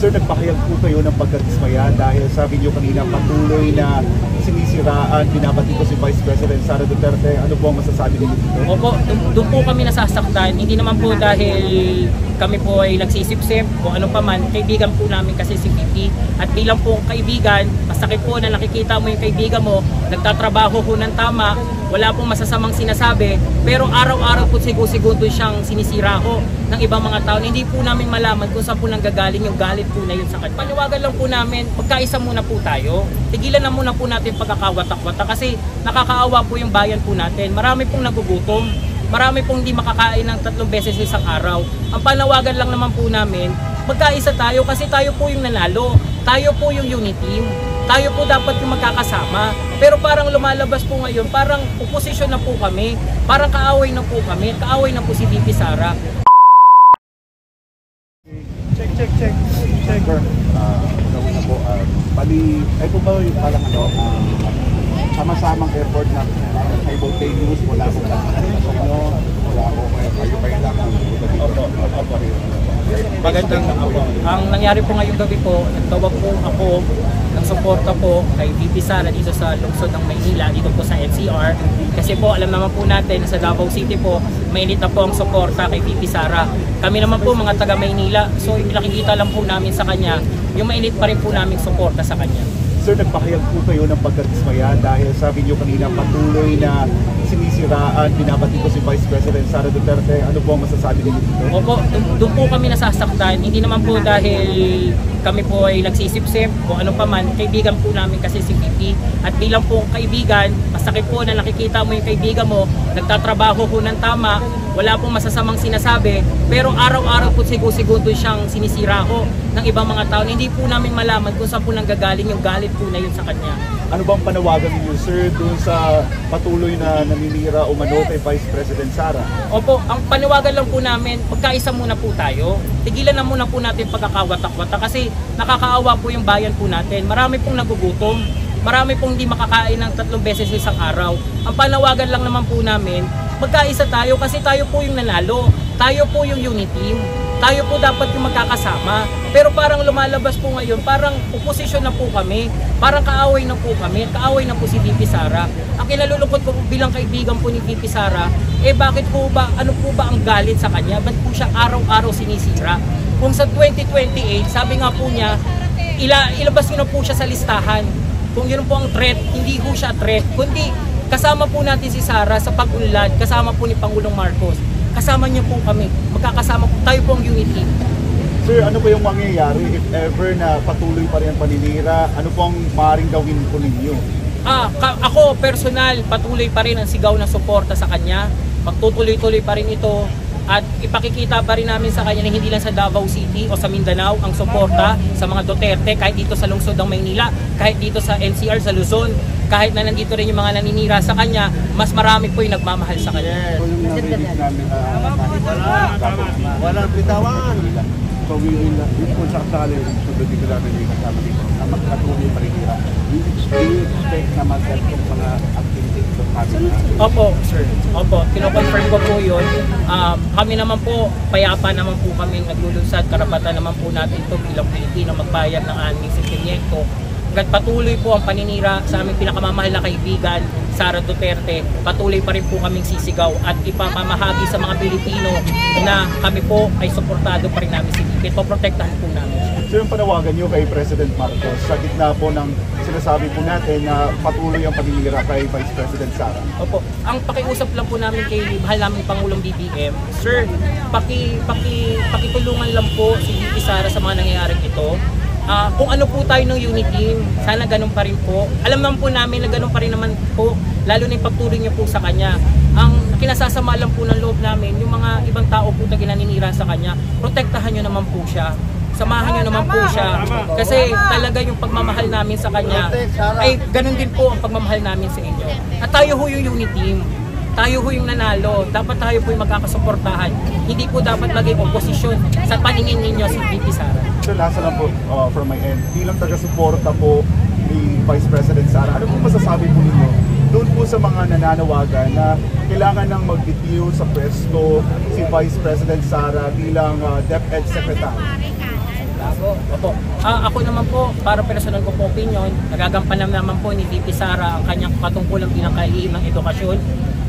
Sir, nagpahayag po kayo ng pagkadismaya dahil sabi niyo kanina patuloy na sinisiraan, binabati ko si Vice President Sara Duterte. Ano po ang masasabi niyo dito? Opo, doon po kami nasasaktan. Hindi naman po dahil kami po ay nagsisipsip o ano pa man. Kaibigan po namin kasi si VP. At bilang po kaibigan, masakit po na nakikita mo yung kaibigan mo, nagtatrabaho po ng tama, wala pong masasamang sinasabi, pero araw-araw po sigo-segundo siyang sinisira ko ng ibang mga tao. Hindi po namin malaman kung saan po nanggagaling yung galit po na yun sa kanya. Paliwagan lang po namin, pagkaisa muna po tayo. Tigilan na muna po natin pagkakawatak-watak kasi nakakaawa po yung bayan po natin. Marami pong nagugutom, marami pong hindi makakain ng 3 beses sa isang araw. Ang panawagan lang naman po namin, magkaisa tayo kasi tayo po yung nanalo. Tayo po yung unity team. Tayo po dapat yung magkakasama. Pero parang lumalabas po ngayon, parang oposisyon na po kami. Parang kaaway na po kami. Kaaway na po si VP Sara. Check. Gawin na po. Bali, ay po ba yung parang sama-samang effort na simultaneous, wala po sa inyo, wala po kayo pa yung lang. Opo. Magandang ang nangyari po ngayong gabi po, nagtawag po ako ng suporta po kay VP Sara dito sa lungsod ng Maynila, dito po sa NCR. Kasi po alam naman po natin sa Davao City po, mainit na po ang suporta kay VP Sara. Kami naman po mga taga Maynila, so nakikita lang po namin sa kanya, yung mainit pa rin po namin suporta sa kanya. Sir, nagpahayag po kayo ng pagkadismaya dahil sabi niyo kanina patuloy na sinisiraan, binabati ko si Vice President Sara Duterte. Ano po ang masasabi niyo dito? Opo, doon po kami nasasaktan. Hindi naman po dahil kami po ay nagsisipsip o ano pa man. Kaibigan po namin kasi si VP. At bilang po kaibigan, masakit po na nakikita mo yung kaibigan mo, nagtatrabaho po ng tama, wala pong masasamang sinasabi, pero araw-araw po sigo-segundo siyang sinisira ko ng ibang mga tao. Hindi po namin malaman kung saan po nanggagaling yung galit po na yun sa kanya. Ano bang panawagan niyo, sir, doon sa patuloy na naninira umano kay Vice President Sara? Opo, ang panawagan lang po namin, pagkaisa muna po tayo. Tigilan na muna po natin pagkakawatak-watak kasi nakakaawa po yung bayan po natin. Marami pong nagugutom, marami pong hindi makakain ng 3 beses sa isang araw. Ang panawagan lang naman po namin, magkaisa tayo kasi tayo po yung nanalo. Tayo po yung unity team. Tayo po dapat yung magkakasama. Pero parang lumalabas po ngayon, parang oposisyon na po kami. Parang kaaway na po kami. Kaaway na po si VP Sara. Ang kinalulungkot ko bilang kaibigan po ni VP Sara, bakit po ba, ano po ba ang galit sa kanya? Ba't po siya araw-araw sinisira? Kung sa 2028, sabi nga po niya, ilabas niyo na po siya sa listahan. Kung yun po ang threat, hindi po siya threat, kundi kasama po natin si Sara sa pag-unlad, kasama po ni Pangulong Marcos. Kasama niya po kami, magkakasama po, tayo po ang unity. Sir, ano po yung mangyayari if ever na patuloy pa rin ang paninira? Ano po ang maaaring gawin po ninyo? Ako personal, patuloy pa rin ang sigaw ng suporta sa kanya. Magtutuloy-tuloy pa rin ito. At ipakikita pa rin namin sa kanya na hindi lang sa Davao City o sa Mindanao ang suporta sa mga Duterte, kahit dito sa lungsod ng Maynila, kahit dito sa NCR, sa Luzon, kahit na nandito rin yung mga naninira sa kanya, mas marami po yung nagmamahal sa kanya. So yung narinig namin, walang bitawan. So we will, kung sakasali, sundin ko namin yung kasama dito, na magpatuloy pa rin hira. We expect na mag-help mga activities ng kami. Opo, sir. Opo, kino-confirm ko po yun. Kami naman po, payapa naman po kami naglulunsad. Karapatan naman po natin ito bilang Pilipino magbayad ng aming sentimiento. Hanggat patuloy po ang paninira sa aming pinakamamahal na kaibigan, Sara Duterte, patuloy pa rin po kaming sisigaw at ipamamahagi sa mga Pilipino na kami po ay suportado pa rin namin si VP. Poprotektahan po namin siya. So yung panawagan nyo kay President Marcos sa gitna po ng sinasabi po natin na patuloy ang paninira kay Vice President Sara? Opo, ang pakiusap lang po namin kay mahal namin Pangulong BBM, sir, pakitulungan lang po si VP Sara sa mga nangyayaring ito. Kung ano po tayo ng unity, sana ganun pa rin po. Alam naman po namin na ganun pa rin naman po, lalo na yung pagtuloy niyo po sa kanya. Ang kinasasama lang po ng loob namin, yung mga ibang tao po na ginaninira sa kanya, protektahan nyo naman po siya. Samahan nyo naman po siya. Kasi talaga yung pagmamahal namin sa kanya, ay ganun din po ang pagmamahal namin sa inyo. At tayo ho yung unity team. Tayo ho yung nanalo. Dapat tayo po yung magkakasuportahan. Hindi po dapat maging oposisyon sa paningin ninyo si VP Sara. So last lang po from my end, bilang taga-suporta po ni Vice President Sara, ano po masasabi po ninyo doon po sa mga nananawagan na kailangan nang magbitiw sa pwesto si Vice President Sara bilang DepEd Secretary? Opo. Ako naman po, para personal ko po opinion, nagagampanan naman po ni VP Sara ang kanyang katungkulan bilang kalihim ng edukasyon.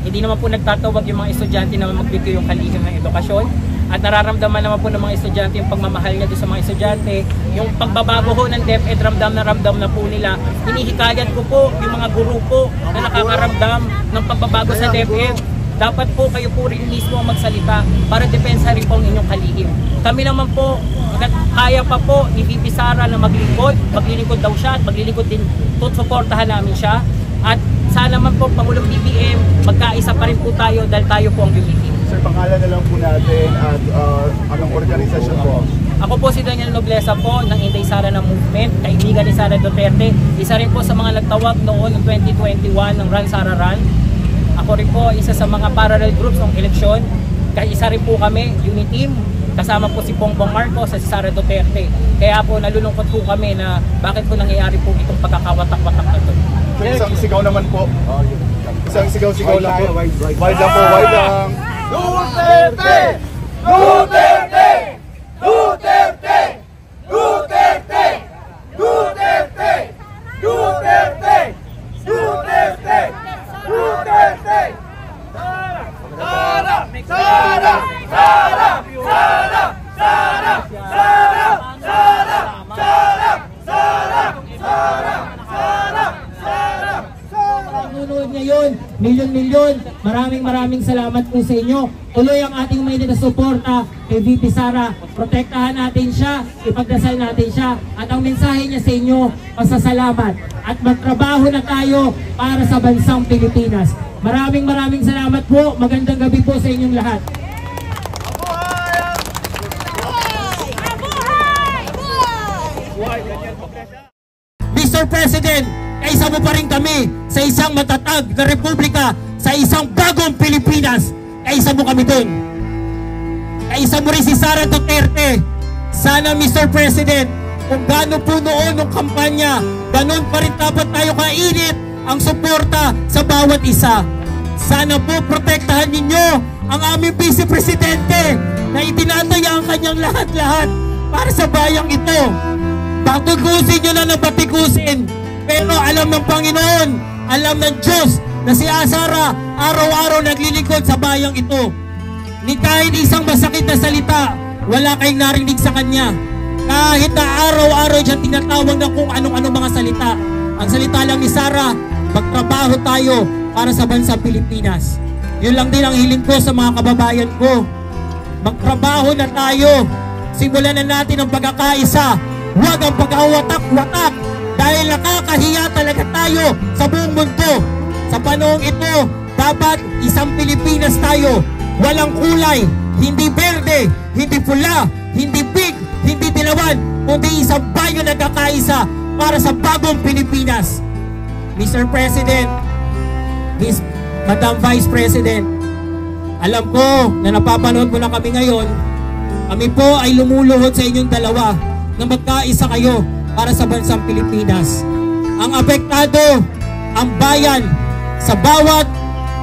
Hindi naman po nagtatawag yung mga estudyante na magbigay yung kalihim ng edukasyon. At nararamdaman naman po ng mga estudyante yung pagmamahal niya doon sa mga estudyante. Yung pagbabago ho ng DepEd, ramdam na po nila. Hinihikayat ko po yung mga guro po na nakakaramdam ng pagbabago sa DepEd. Dapat po kayo po rin mismo magsalita para depensa rin po ang inyong kalihim. Kami naman po, kaya pa po ni VP Sara na maglilingkod daw siya at maglilingkod din, suportahan namin siya. At sana man po, Pangulong BBM, magkaisa pa rin po tayo dahil tayo po ang lumihim. Sir, pangalan na lang po natin at anong organisasyon po? Ako po si Daniel Nobleza po ng Inday Sara na Movement, kaibigan ni Sara Duterte. Isa rin po sa mga nagtawag noon ng 2021 ng Run Sara Run. Ako rin po isa sa mga parallel groups ng eleksyon. Isa rin po kami, Uniteam, kasama po si Bongbong Marcos at si Sara Duterte. Kaya po nalulungkot po kami na bakit po nangyayari po itong pagkakawatak-watak na ito. So, isang sigaw naman po. Isang sigaw lang po. Wide lang po, wide lang. Duterte! Duterte! Duterte! Duterte! Duterte! Duterte! Duterte! Duterte! Sara! Sara! Sara! Sara! Sara! Sara! Sara! Sara! Sara! Sara! Sara! Sara! Sara! Nanonood ngayon, milyon-milyon. Maraming salamat po sa inyo. Tuloy ang ating mainit na suporta kay VP Sara. Protektahan natin siya, ipagdasal natin siya. At ang mensahe niya sa inyo, pasasalamat. At magtrabaho na tayo para sa bansang Pilipinas. Maraming salamat po. Magandang gabi po sa inyong lahat. Mr. President, kaisa mo pa rin kami sa isang matatag na republika, sa isang bagong Pilipinas. Kaisa mo kami dun. Kaisa mo rin si Sara Duterte. Sana, Mr. President, kung gano'n po noon ng kampanya, gano'n pa rin dapat tayo kainit ang suporta sa bawat isa. Sana po protektahan ninyo ang aming Vice Presidente na itinataya ang kanyang lahat-lahat para sa bayang ito. Batikusin nyo na ng batikusin. Pero alam ng Panginoon, alam ng Diyos na si Sara araw-araw naglilingkod sa bayang ito. Ni kahit isang masakit na salita, wala kayong narinig sa kanya. Kahit na araw-araw dyan tinatawag ng kung anong-anong mga salita. Ang salita lang ni Sara, magtrabaho tayo para sa bansang Pilipinas. Yun lang din ang hiling ko sa mga kababayan ko. Magtrabaho na tayo. Simulan na natin ang pagkakaisa. Huwag ang pagkawatak-watak. Dahil nakakahiya talaga tayo sa buong mundo. Sa panahong ito, dapat isang Pilipinas tayo. Walang kulay, hindi berde, hindi pula, hindi pink, hindi dilawan, kundi isang bayan na nagkakaisa para sa bagong Pilipinas. Mr. President, Madam Vice President, alam ko na napapanood mo na kami ngayon. Kami po ay lumuluhod sa inyong dalawa na magkaisa kayo para sa bansang Pilipinas. Ang apektado, ang bayan, sa bawat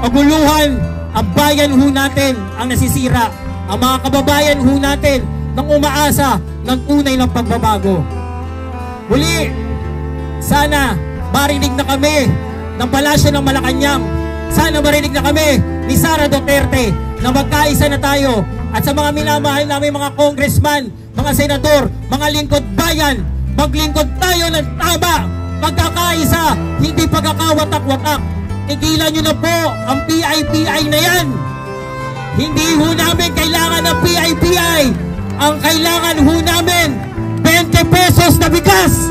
paguluhan, ang bayan ho natin ang nasisira. Ang mga kababayan ho natin nang umaasa ng tunay ng pagbabago. Muli, sana marinig na kami ng Palasyo ng Malacanang. Sana marinig na kami ni Sara Duterte na magkaisa na tayo. At sa mga minamahal namin mga congressman, mga senador, mga lingkod bayan, maglingkod tayo ng tama, pagkakaisa, hindi pagkakawatak-watak. Tigilan nyo na po ang PIPI na yan. Hindi ho namin kailangan ng PIPI. Ang kailangan ho namin, 20 pesos na bigas.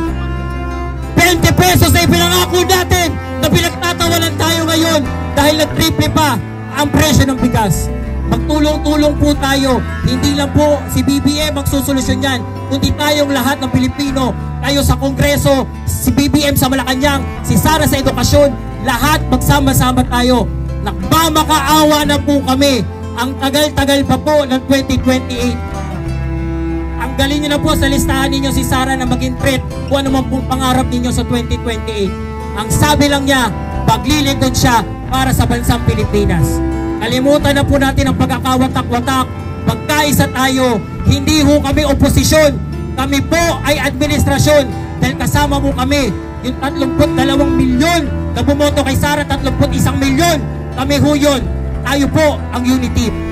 20 pesos na ipinangako natin na pinagtatawanan tayo ngayon dahil nag-triple pa ang presyo ng bigas. Magtulong-tulong po tayo. Hindi lang po si BBM ang susolusyon yan, kundi tayong lahat ng Pilipino. Tayo sa Kongreso, si BBM sa Malacanang, si Sara sa edukasyon, lahat magsama-sama tayo. Nagmamakaawa na po kami. Ang tagal-tagal pa po ng 2028. Ang galing nyo na po sa listahan ninyo si Sara na maging threat kung ano man pong pangarap ninyo sa 2028. Ang sabi lang niya, paglilingkod siya para sa bansang Pilipinas. Kalimutan na po natin ang pagkakawatak-watak. Pagkaisa tayo, hindi ho kami oposisyon. Kami po ay administrasyon dahil kasama mo kami. Yung 32 milyon na bumoto kay Sara, 31 milyon. Kami ho yun. Tayo po ang unity.